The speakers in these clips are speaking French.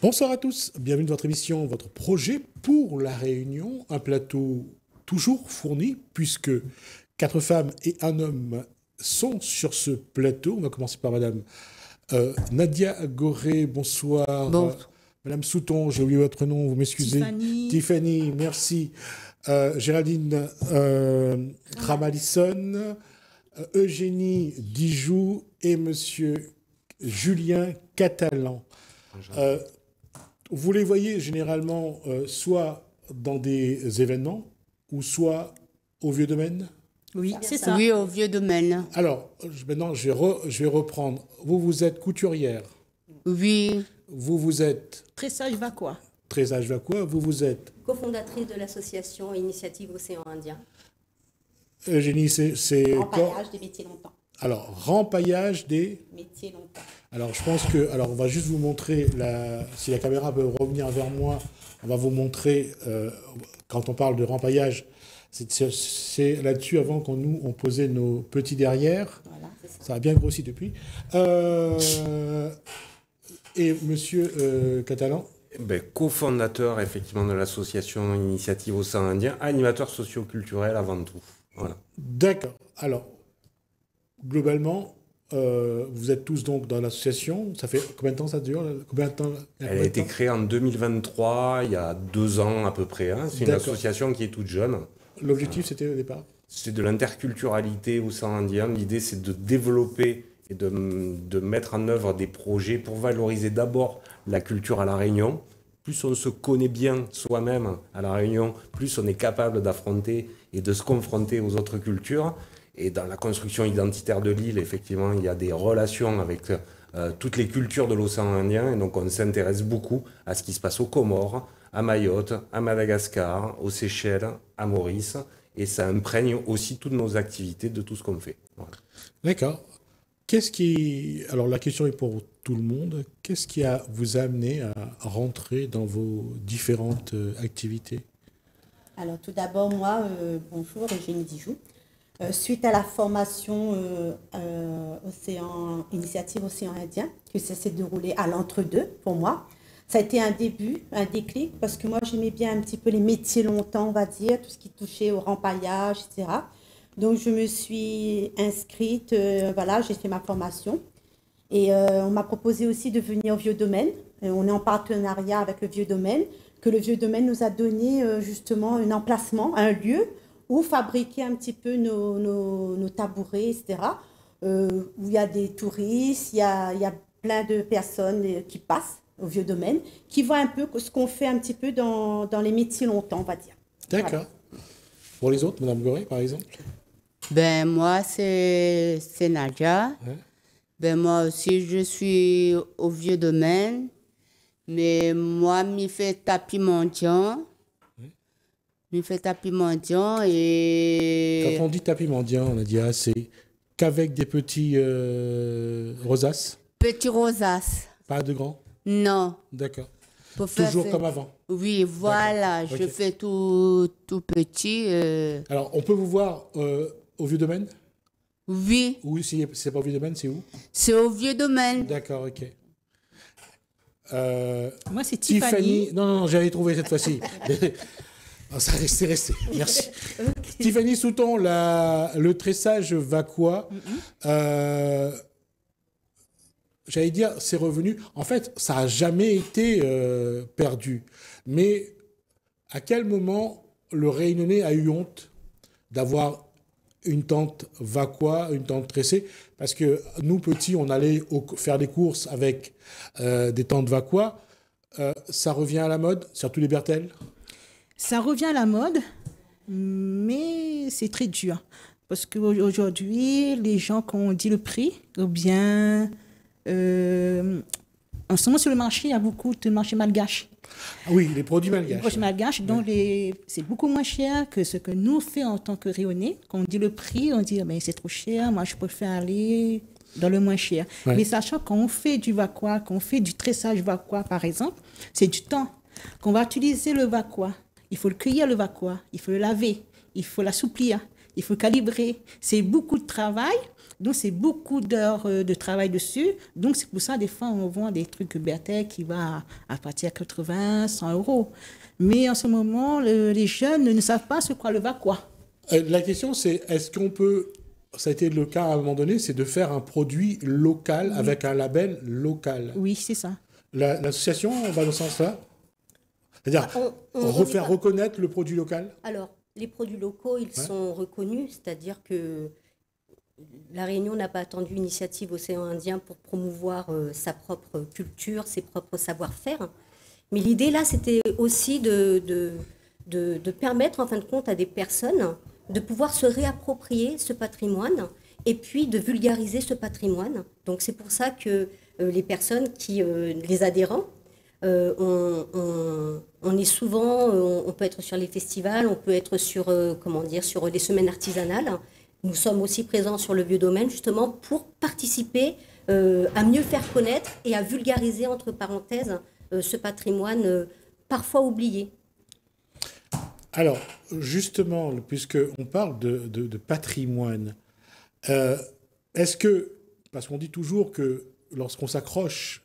Bonsoir à tous, bienvenue dans votre émission, votre projet pour la Réunion, un plateau toujours fourni puisque 4 femmes et un homme sont sur ce plateau. On va commencer par Madame Nadia Goré, bonsoir. Bon. Madame Souton, j'ai oublié votre nom, vous m'excusez. Tiffany, merci. Géraldine Ramalisson, Eugénie Dijoux et Monsieur Julien Catalan. Vous les voyez généralement soit dans des événements ou soit au Vieux Domaine? Oui, c'est ça. Oui, au Vieux Domaine. Alors, maintenant, je vais reprendre. Vous êtes couturière. Oui. Vous êtes... Tressage Vacois. Tressage Vacois. Vous êtes... cofondatrice de l'association Initiative Océan Indien. Eugénie, c'est... Rempaillage des métiers longtemps. Alors, rempaillage des... Métiers longtemps. Alors, je pense que... Alors, on va juste vous montrer... Si la caméra peut revenir vers moi, on va vous montrer... quand on parle de rempaillage, c'est là-dessus, avant qu'on on posait nos petits derrière. Voilà, c'est ça. Ça a bien grossi depuis. Et Monsieur Catalan? Cofondateur, effectivement, de l'association Initiative Océan Indien, animateur socio-culturel avant tout. Voilà. D'accord. Alors, globalement, vous êtes tous donc dans l'association. Ça fait combien de temps ça dure? Combien de temps? Elle a été créée en 2023, il y a 2 ans à peu près. Hein. C'est une association qui est toute jeune. L'objectif, c'était au départ? C'est de l'interculturalité au sein indien. L'idée, c'est de développer et de mettre en œuvre des projets pour valoriser d'abord la culture à La Réunion. Plus on se connaît bien soi-même à La Réunion, plus on est capable d'affronter et de se confronter aux autres cultures. Et dans la construction identitaire de l'île, effectivement, il y a des relations avec toutes les cultures de l'océan Indien. Et donc, on s'intéresse beaucoup à ce qui se passe aux Comores, à Mayotte, à Madagascar, aux Seychelles, à Maurice. Et ça imprègne aussi toutes nos activités de tout ce qu'on fait. Voilà. D'accord. Alors, la question est pour tout le monde. Qu'est-ce qui vous a amené à rentrer dans vos différentes activités? Alors, tout d'abord, moi, bonjour, Eugénie Dijoux. Suite à la formation Initiative Océan Indien, que ça s'est déroulé à l'entre-deux pour moi, ça a été un début, un déclic, parce que moi j'aimais bien un petit peu les métiers longtemps, on va dire, tout ce qui touchait au rempaillage, etc. Donc je me suis inscrite, voilà, j'ai fait ma formation. Et on m'a proposé aussi de venir au Vieux Domaine. On est en partenariat avec le Vieux Domaine, que le Vieux Domaine nous a donné justement un emplacement, un lieu, où fabriquer un petit peu nos tabourets, etc., où il y a des touristes, il y a plein de personnes qui passent au Vieux Domaine, qui voient un peu ce qu'on fait un petit peu dans les métiers longtemps, on va dire. D'accord. Voilà. Pour les autres, Madame Goré, par exemple? Moi, c'est Nadia. Ouais. Moi aussi, je suis au Vieux Domaine, mais moi, je fais tapis mendiant. Il fait tapis mendiant et... Quand on dit tapis mendiant, on a dit c'est qu'avec des petits rosaces? Petits rosaces. Pas de grands? Non. D'accord. Toujours comme avant? Oui, voilà, je fais tout petit. Alors, on peut vous voir au Vieux Domaine? Oui. Ou si c'est pas au Vieux Domaine, c'est où? C'est au Vieux Domaine. D'accord, ok. Moi, c'est Tiffany. Non, j'avais trouvé cette fois-ci. Ça c'est resté. Merci. Okay. Tiffany Souton, le tressage Vacois, j'allais dire, c'est revenu. En fait, ça n'a jamais été perdu. Mais à quel moment le Réunionnais a eu honte d'avoir une tente Vacois, une tente tressée? Parce que nous, petits, on allait faire des courses avec des tentes Vacois. Ça revient à la mode, surtout les Bertels? Ça revient à la mode, mais c'est très dur. Parce qu'aujourd'hui, les gens, quand on dit le prix, ou bien... en ce moment, sur le marché, il y a beaucoup de marchés malgaches. Oui, les produits malgaches. Les produits malgaches, donc c'est beaucoup moins cher que ce que nous faisons en tant que Réunionnais. Quand on dit le prix, on dit c'est trop cher, moi je préfère aller dans le moins cher. Ouais. Mais sachant qu'on fait du Vacois, qu'on fait du tressage Vacois, par exemple, c'est du temps. Qu'on va utiliser le Vacois, il faut le cueillir le Vacois, il faut le laver, il faut l'assouplir. il faut calibrer. C'est beaucoup de travail, donc c'est beaucoup d'heures de travail dessus. Donc c'est pour ça, des fois, on vend des trucs Berthet qui va à partir de 80, 100 euros. Mais en ce moment, les jeunes ne savent pas ce qu'est le va-quoi. La question, c'est est-ce qu'on peut, ça a été le cas à un moment donné, c'est de faire un produit local avec un label local. Oui, c'est ça. L'association va dans ce sens-là? C'est-à-dire faire reconnaître le produit local? Alors, les produits locaux, ils sont reconnus, c'est-à-dire que La Réunion n'a pas attendu l'initiative Océan Indien pour promouvoir sa propre culture, ses propres savoir-faire. Mais l'idée, là, c'était aussi de permettre, en fin de compte, à des personnes de pouvoir se réapproprier ce patrimoine et puis de vulgariser ce patrimoine. Donc, c'est pour ça que les personnes les adhérents, on est souvent, on peut être sur les festivals, on peut être sur les semaines artisanales. Nous sommes aussi présents sur le vieux domaine, justement, pour participer à mieux faire connaître et à vulgariser, entre parenthèses, ce patrimoine parfois oublié. Alors, justement, puisqu'on parle de patrimoine, est-ce que, parce qu'on dit toujours que lorsqu'on s'accroche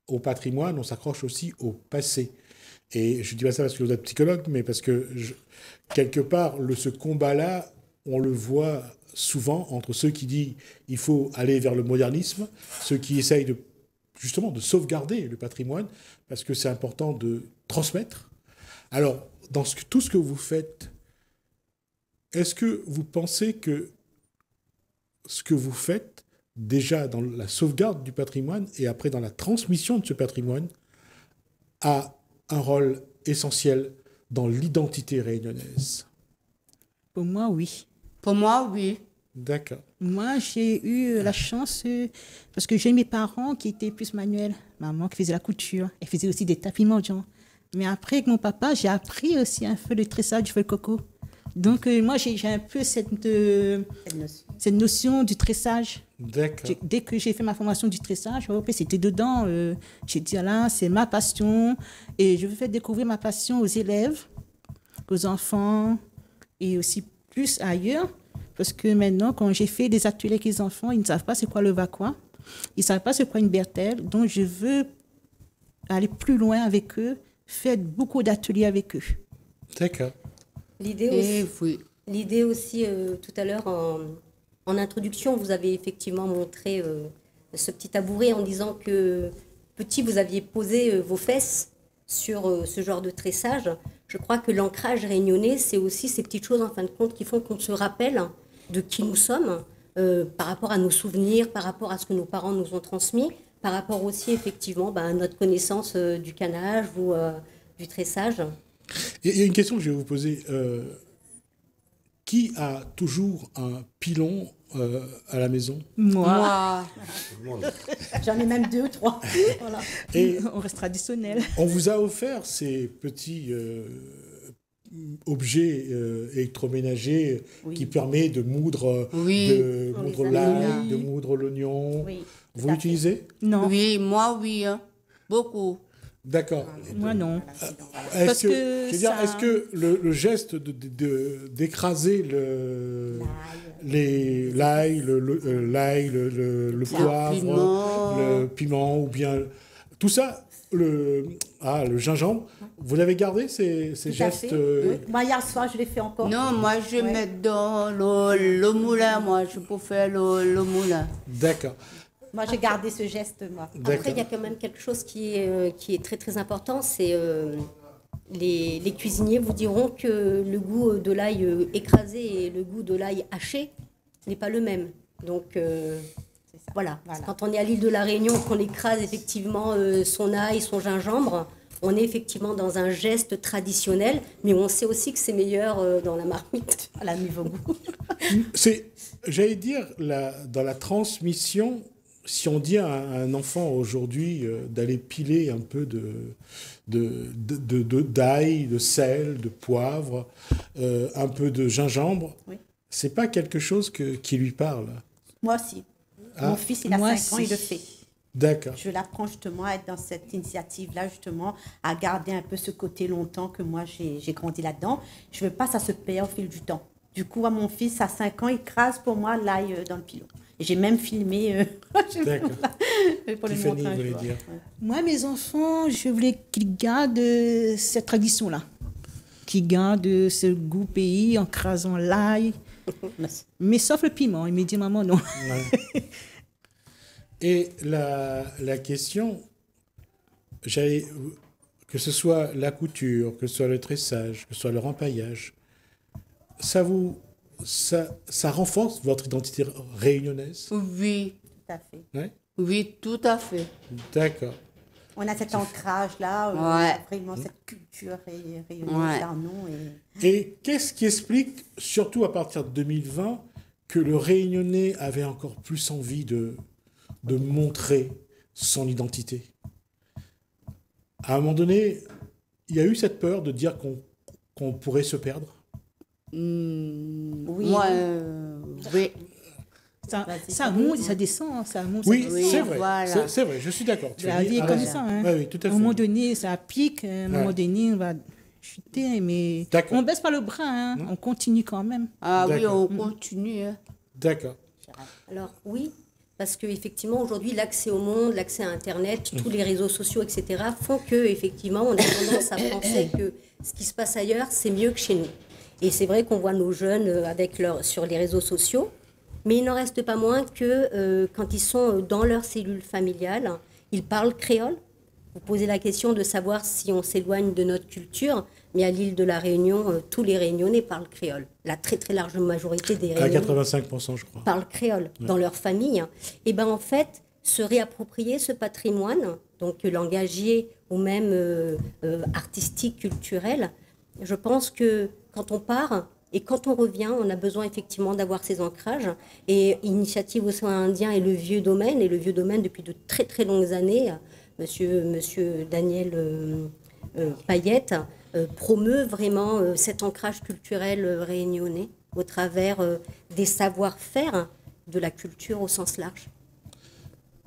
au patrimoine, on s'accroche aussi au passé. Et je ne dis pas ça parce que vous êtes psychologue, mais parce que, quelque part, ce combat-là, on le voit souvent entre ceux qui disent qu'il faut aller vers le modernisme, ceux qui essayent justement de sauvegarder le patrimoine, parce que c'est important de transmettre. Alors, dans tout ce que vous faites, est-ce que vous pensez que ce que vous faites, déjà dans la sauvegarde du patrimoine et après dans la transmission de ce patrimoine, a un rôle essentiel dans l'identité réunionnaise? Pour moi, oui. Pour moi, oui. D'accord. Moi, j'ai eu la chance, parce que j'ai mes parents qui étaient plus manuels. Maman qui faisait la couture, elle faisait aussi des tapis mendiants. Mais après, avec mon papa, j'ai appris aussi un peu le tressage du feu de coco. Donc, moi, j'ai un peu cette notion du tressage. D'accord. Dès que j'ai fait ma formation du tressage, c'était dedans. J'ai dit, là, c'est ma passion. Et je veux faire découvrir ma passion aux élèves, aux enfants et aussi plus ailleurs. Parce que maintenant, quand j'ai fait des ateliers avec les enfants, ils ne savent pas c'est quoi le va-quoi. Ils ne savent pas c'est quoi une bertelle. Donc, je veux aller plus loin avec eux, faire beaucoup d'ateliers avec eux. D'accord. L'idée aussi, tout à l'heure, en introduction, vous avez effectivement montré ce petit tabouret en disant que petit, vous aviez posé vos fesses sur ce genre de tressage. Je crois que l'ancrage réunionnais, c'est aussi ces petites choses, en fin de compte, qui font qu'on se rappelle de qui nous sommes, par rapport à nos souvenirs, par rapport à ce que nos parents nous ont transmis, par rapport aussi, effectivement, à notre connaissance du canage ou du tressage. Il y a une question que je vais vous poser. Qui a toujours un pilon à la maison? Moi. J'en ai même 2 ou 3. Voilà. Et on reste traditionnel. On vous a offert ces petits objets électroménagers qui permettent de moudre, l'ail, de moudre l'oignon. Oui, vous l'utilisez? Non. Oui, moi, oui. Beaucoup. D'accord. Moi, non. Est-ce que le geste d'écraser l'ail, le poivre, le piment, ou bien tout ça, le gingembre, vous l'avez gardé, ces gestes? Oui. Moi, hier soir, je l'ai fait encore. Non, moi, je mets dans le moulin, moi, je peux faire le moulin. D'accord. Moi, j'ai gardé ce geste, moi. Après, il y a quand même quelque chose qui est très, très important, c'est les cuisiniers vous diront que le goût de l'ail écrasé et le goût de l'ail haché n'est pas le même. Donc, voilà. Quand on est à l'île de la Réunion, qu'on écrase effectivement son ail, son gingembre, on est effectivement dans un geste traditionnel, mais on sait aussi que c'est meilleur dans la marmite, à la niveau goût. J'allais dire, dans la transmission, si on dit à un enfant aujourd'hui d'aller piler un peu d'ail, de sel, de poivre, un peu de gingembre, c'est pas quelque chose qui lui parle. Moi aussi. Mon fils, il a 5 ans, il le fait. D'accord. Je l'apprends justement à être dans cette initiative-là, justement, à garder un peu ce côté longtemps que moi, j'ai grandi là-dedans. Je veux pas que ça se perde au fil du temps. Du coup, à mon fils, à 5 ans, il crase pour moi l'ail dans le pilon. Et j'ai même filmé D'accord. pour le Tiffany montrer un voulait jour. dire. Ouais. Moi, mes enfants, je voulais qu'ils gardent cette tradition-là. Qu'ils gardent ce goût pays en crasant l'ail. Mais sauf le piment. Il me dit, maman, non. Ouais. Et la question, que ce soit la couture, que ce soit le tressage, que ce soit le rempaillage, ça renforce votre identité réunionnaise? Oui, Tout à fait. Ouais. oui, tout à fait. D'accord. On a cet ancrage-là, Ouais. vraiment cette culture rayonnaise en nous. Et qu'est-ce qui explique, surtout à partir de 2020, que le Réunionnais avait encore plus envie de montrer son identité? À un moment donné, il y a eu cette peur de dire qu'on pourrait se perdre? Oui. Moi, oui. Ça monte, ça descend, ça monte. Oui, ça Oui, descend. c'est vrai. voilà. C'est vrai, je suis d'accord. Tu La as vie dit, est ah, comme ouais. ça. Hein. Oui, oui, tout à À fait. un moment donné, ça pique. À un moment donné, on va chuter, mais D'accord. on baisse pas le bras. Hein. On continue quand même. Ah oui, D'accord. on continue. Hein. D'accord. Alors oui, parce qu'effectivement, aujourd'hui, l'accès au monde, l'accès à Internet, tous les réseaux sociaux, etc., font qu'effectivement, on a tendance à penser que ce qui se passe ailleurs, c'est mieux que chez nous. Et c'est vrai qu'on voit nos jeunes sur les réseaux sociaux, mais il n'en reste pas moins que quand ils sont dans leur cellule familiale, ils parlent créole. Vous posez la question de savoir si on s'éloigne de notre culture, mais à l'île de la Réunion, tous les Réunionnais parlent créole. La très très large majorité des À Réunionnais 85%, je crois. parlent créole dans leur famille. Et ben en fait, se réapproprier ce patrimoine, donc langagier ou même artistique, culturel, je pense que quand on part et quand on revient, on a besoin effectivement d'avoir ces ancrages. Et Initiative Océan Indien et le Vieux Domaine, depuis de très très longues années, Monsieur Daniel Payette promeut vraiment cet ancrage culturel réunionnais au travers des savoir-faire de la culture au sens large.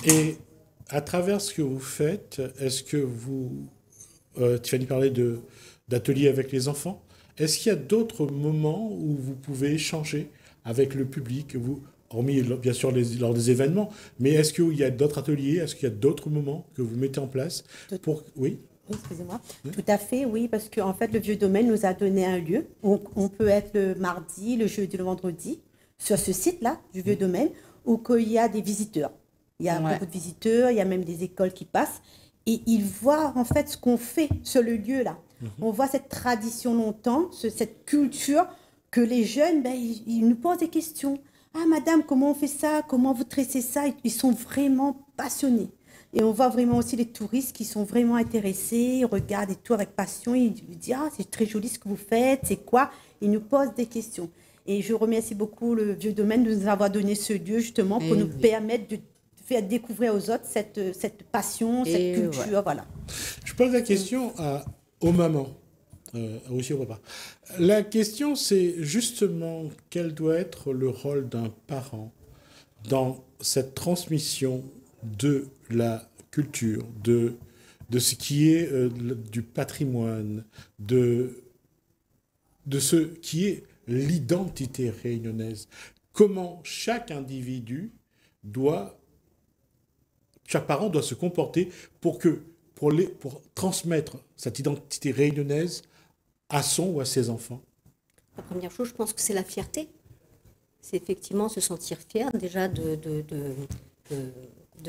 Et à travers ce que vous faites, est-ce que vous, Tiffany parlait d'ateliers avec les enfants, est-ce qu'il y a d'autres moments où vous pouvez échanger avec le public, hormis bien sûr lors des événements, mais est-ce qu'il y a d'autres ateliers, est-ce qu'il y a d'autres moments que vous mettez en place pour... Oui. Oui, excusez-moi. Tout à fait, oui, parce qu'en fait, le Vieux Domaine nous a donné un lieu où on peut être le mardi, le jeudi, le vendredi, sur ce site-là, du Vieux Domaine, où il y a des visiteurs. Il y a beaucoup de visiteurs, il y a même des écoles qui passent, et ils voient en fait ce qu'on fait sur le lieu-là. On voit cette tradition longtemps, cette culture, que les jeunes, ils nous posent des questions. Ah, madame, comment on fait ça? Comment vous tressez ça? Ils sont vraiment passionnés. Et on voit vraiment aussi les touristes qui sont vraiment intéressés, ils regardent et tout avec passion, ils disent « Ah, c'est très joli ce que vous faites, c'est quoi ?» Ils nous posent des questions. Et je remercie beaucoup le Vieux Domaine de nous avoir donné ce lieu justement pour nous permettre de faire découvrir aux autres cette passion, cette culture, voilà. Je pose la question aux mamans, aussi au papa. La question, c'est justement quel doit être le rôle d'un parent dans cette transmission de la culture, de ce qui est du patrimoine, de ce qui est l'identité réunionnaise. Comment chaque parent doit se comporter pour transmettre cette identité réunionnaise à son ou à ses enfants. La première chose, je pense que c'est la fierté. C'est effectivement se sentir fier déjà de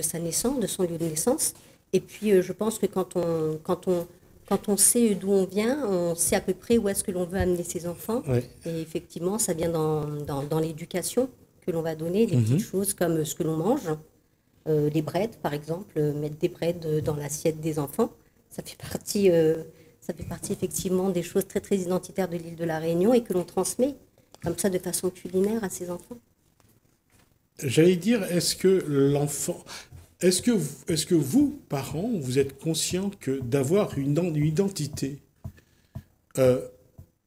sa naissance, de son lieu de naissance. Et puis, je pense que quand on sait d'où on vient, on sait à peu près où est-ce que l'on veut amener ses enfants. Ouais. Et effectivement, ça vient dans l'éducation que l'on va donner, des petites choses comme ce que l'on mange. Les breads, par exemple, mettre des breads dans l'assiette des enfants. Ça fait partie effectivement des choses très, très identitaires de l'île de la Réunion et que l'on transmet comme ça de façon culinaire à ses enfants. J'allais dire, est-ce que vous, parents, vous êtes conscients que d'avoir une identité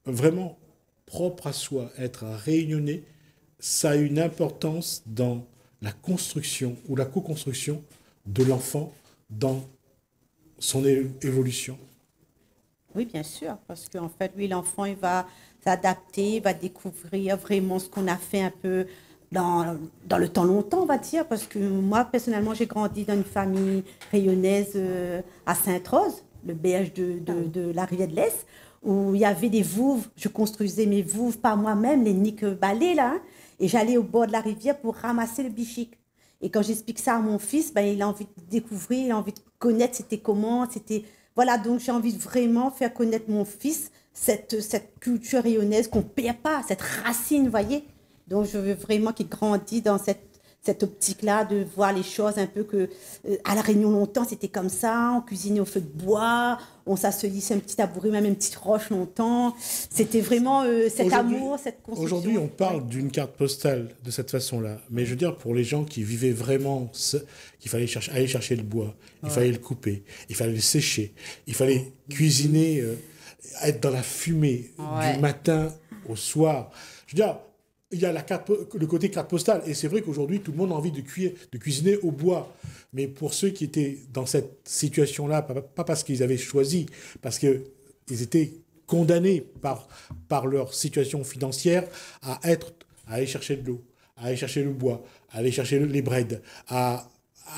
vraiment propre à soi, être réunionnais, ça a une importance dans la construction ou la co-construction de l'enfant dans son évolution? Oui, bien sûr, parce qu'en fait, lui, l'enfant, il va s'adapter, il va découvrir vraiment ce qu'on a fait un peu dans le temps longtemps, on va dire, parce que moi, personnellement, j'ai grandi dans une famille rayonnaise à Sainte-Rose, le BH de la rivière de l'Est, où il y avait des vouves. Je construisais mes vouves par moi-même, les niques balais, là, hein, et j'allais au bord de la rivière pour ramasser le bichic. Et quand j'explique ça à mon fils, ben, il a envie de découvrir, il a envie de connaître c'était comment, c'était... Voilà, donc j'ai envie de vraiment faire connaître mon fils cette culture rayonnaise qu'on ne perd pas, cette racine, vous voyez. Donc je veux vraiment qu'il grandisse dans cette optique-là de voir les choses un peu que... à La Réunion, longtemps, c'était comme ça, on cuisinait au feu de bois, on s'asseoissait un petit tabouret, même une petite roche longtemps. C'était vraiment cet amour, cette construction. Aujourd'hui, on parle d'une carte postale de cette façon-là. Mais je veux dire, pour les gens qui vivaient vraiment, qu'il fallait aller chercher le bois, il fallait le couper, il fallait le sécher, il fallait cuisiner, être dans la fumée du matin au soir. Je veux dire, il y a le côté carte postale. Et c'est vrai qu'aujourd'hui, tout le monde a envie de cuisiner au bois. Mais pour ceux qui étaient dans cette situation-là, pas parce qu'ils avaient choisi, parce qu'ils étaient condamnés par leur situation financière à aller chercher de l'eau, à aller chercher le bois, à aller chercher les braides, à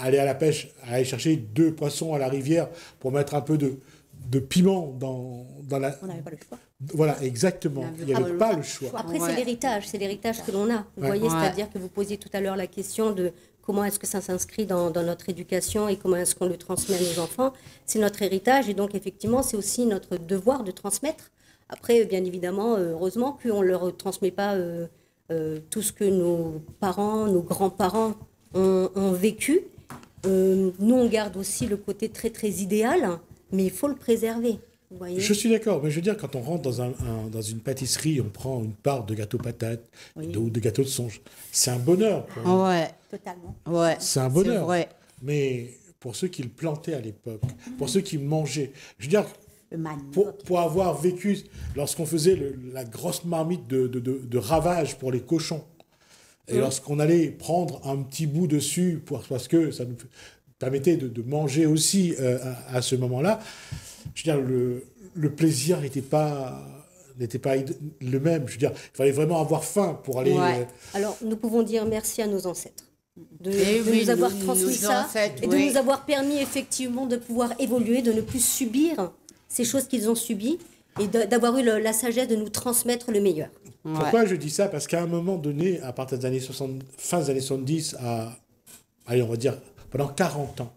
aller à la pêche, à aller chercher 2 poissons à la rivière pour mettre un peu de piment dans la... On n'avait pas le choix. Voilà, exactement. Il n'y avait pas le choix. Après, c'est l'héritage que l'on a. Vous voyez, c'est-à-dire que vous posiez tout à l'heure la question de comment est-ce que ça s'inscrit dans notre éducation et comment est-ce qu'on le transmet à nos enfants. C'est notre héritage et donc effectivement, c'est aussi notre devoir de transmettre. Après, bien évidemment, heureusement qu'on ne leur transmet pas tout ce que nos parents, nos grands-parents ont vécu. Nous, on garde aussi le côté très, très idéal, mais il faut le préserver. Vous voyez. Je suis d'accord, mais je veux dire, quand on rentre dans une pâtisserie, on prend une part de gâteau patate ou de gâteau de songe. C'est un bonheur. Ouais. Totalement. Ouais. C'est un bonheur. C'est vrai. Mais pour ceux qui le plantaient à l'époque, pour ceux qui mangeaient, je veux dire, Le manioc. pour avoir vécu, lorsqu'on faisait la grosse marmite de ravage pour les cochons, et lorsqu'on allait prendre un petit bout dessus, parce que ça nous permettait de manger aussi à ce moment-là, je veux dire, le plaisir n'était pas le même. Je veux dire, il fallait vraiment avoir faim pour aller... Alors, nous pouvons dire merci à nos ancêtres de oui, nous avoir nos transmis ça ancêtres, et de nous avoir permis effectivement de pouvoir évoluer, de ne plus subir ces choses qu'ils ont subies et d'avoir eu la sagesse de nous transmettre le meilleur. Pourquoi je dis ça? Parce qu'à un moment donné, à partir des années 60, fin des années 70, allez, on va dire pendant 40 ans,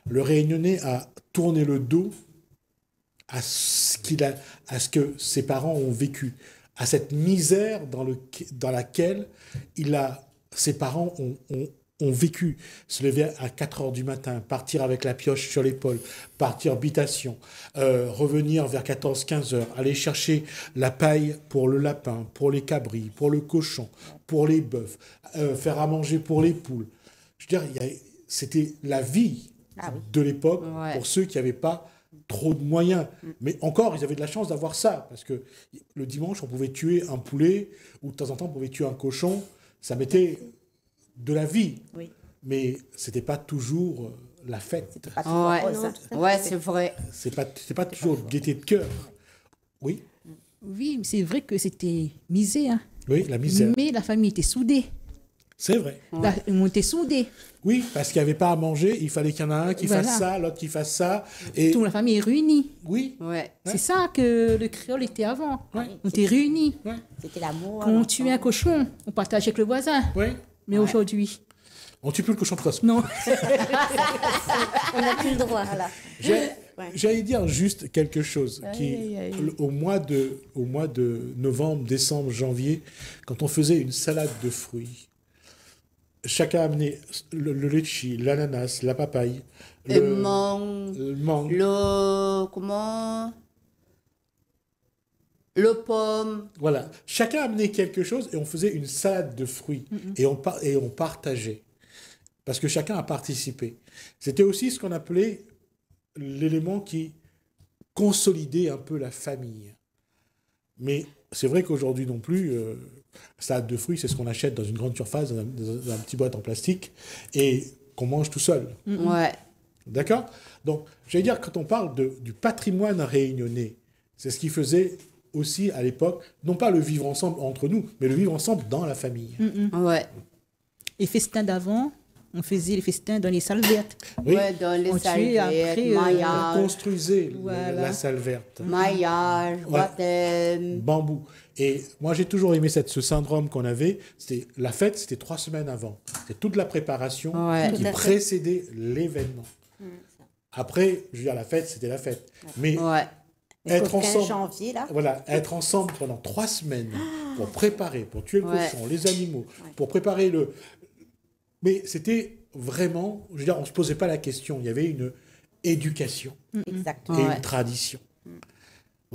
le Réunionnais a tourné le dos à ce que ses parents ont vécu, à cette misère dans laquelle ses parents ont vécu. Se lever à 4 heures du matin, partir avec la pioche sur l'épaule, partir habitation, revenir vers 14-15 heures, aller chercher la paille pour le lapin, pour les cabris, pour le cochon, pour les bœufs, faire à manger pour les poules. Je veux dire, c'était la vie de l'époque pour ceux qui n'avaient pas trop de moyens. Mais encore, ils avaient de la chance d'avoir ça, parce que le dimanche, on pouvait tuer un poulet, ou de temps en temps, on pouvait tuer un cochon. Ça mettait de la vie. Oui. Mais ce n'était pas toujours la fête. C'est vrai. C'est pas toujours gaieté de cœur. Oui. Oui, c'est vrai que c'était misère. Oui, la misère. Mais la famille était soudée. C'est vrai. On était soudés. Oui, parce qu'il n'y avait pas à manger, il fallait qu'il y en a un qui fasse ça, l'autre qui fasse ça. Et... toute la famille est réunie. Oui. Ouais. C'est ça que le créole était avant. Ouais. On était réunis. Ouais. C'était l'amour. Quand on tuait un cochon, on partageait avec le voisin. Oui. Mais aujourd'hui... On ne tue plus le cochon de toute façon. Non. On n'a plus le droit. Voilà. J'allais dire juste quelque chose. Au mois de novembre, décembre, janvier, quand on faisait une salade de fruits, chacun amenait le litchi, l'ananas, la papaye, le mangue, le pomme. Voilà. Chacun amenait quelque chose et on faisait une salade de fruits et on partageait. Parce que chacun a participé. C'était aussi ce qu'on appelait l'élément qui consolidait un peu la famille. Mais c'est vrai qu'aujourd'hui non plus, salade de fruits, c'est ce qu'on achète dans une grande surface, dans un petit boîte en plastique, et qu'on mange tout seul. Ouais. D'accord? Donc, j'allais dire, quand on parle du patrimoine réunionnais, C'est ce qui faisait aussi à l'époque, non pas le vivre ensemble entre nous, mais le vivre ensemble dans la famille. Ouais. Les festins d'avant, on faisait les festins dans les salles vertes. Oui, Ouais, dans les On salles tuait vertes, après, on maillage, construisait Voilà. la salle verte. maillage, Ouais. baptême. Bambou. Et moi, j'ai toujours aimé ce syndrome qu'on avait. C'était la fête, c'était 3 semaines avant. C'est toute la préparation Ouais. qui Tout à fait. précédait l'événement. Après, je veux dire, la fête, c'était la fête. Mais Ouais. être Jusqu'au 15 ensemble, janvier, là. voilà, être ensemble pendant 3 semaines pour préparer, pour tuer le Ouais. cochon, les animaux, pour préparer le. Mais c'était vraiment, je veux dire, on se posait pas la question. Il y avait une éducation Exactement. et Ouais. une tradition. Vous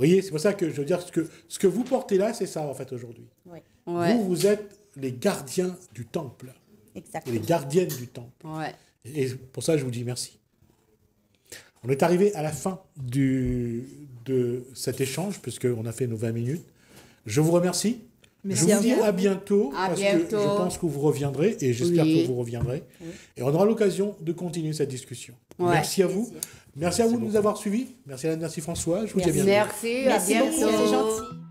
voyez, c'est pour ça que je veux dire, ce que vous portez là, c'est ça en fait aujourd'hui. Ouais. Ouais. Vous êtes les gardiens du temple, et Exactement. les gardiennes du temple. Ouais. Et pour ça, je vous dis merci. On est arrivé à la fin de cet échange, puisqu'on a fait nos 20 minutes. Je vous remercie. Merci je à vous dis vous. à bientôt, À parce bientôt. que je pense que vous reviendrez, et j'espère Oui. que vous reviendrez. Et on aura l'occasion de continuer cette discussion. Ouais. Merci à vous. Merci à vous de nous avoir suivis. Merci Alain, merci François. Je vous dis à bientôt. Merci, à Merci beaucoup, bientôt. c'est gentil.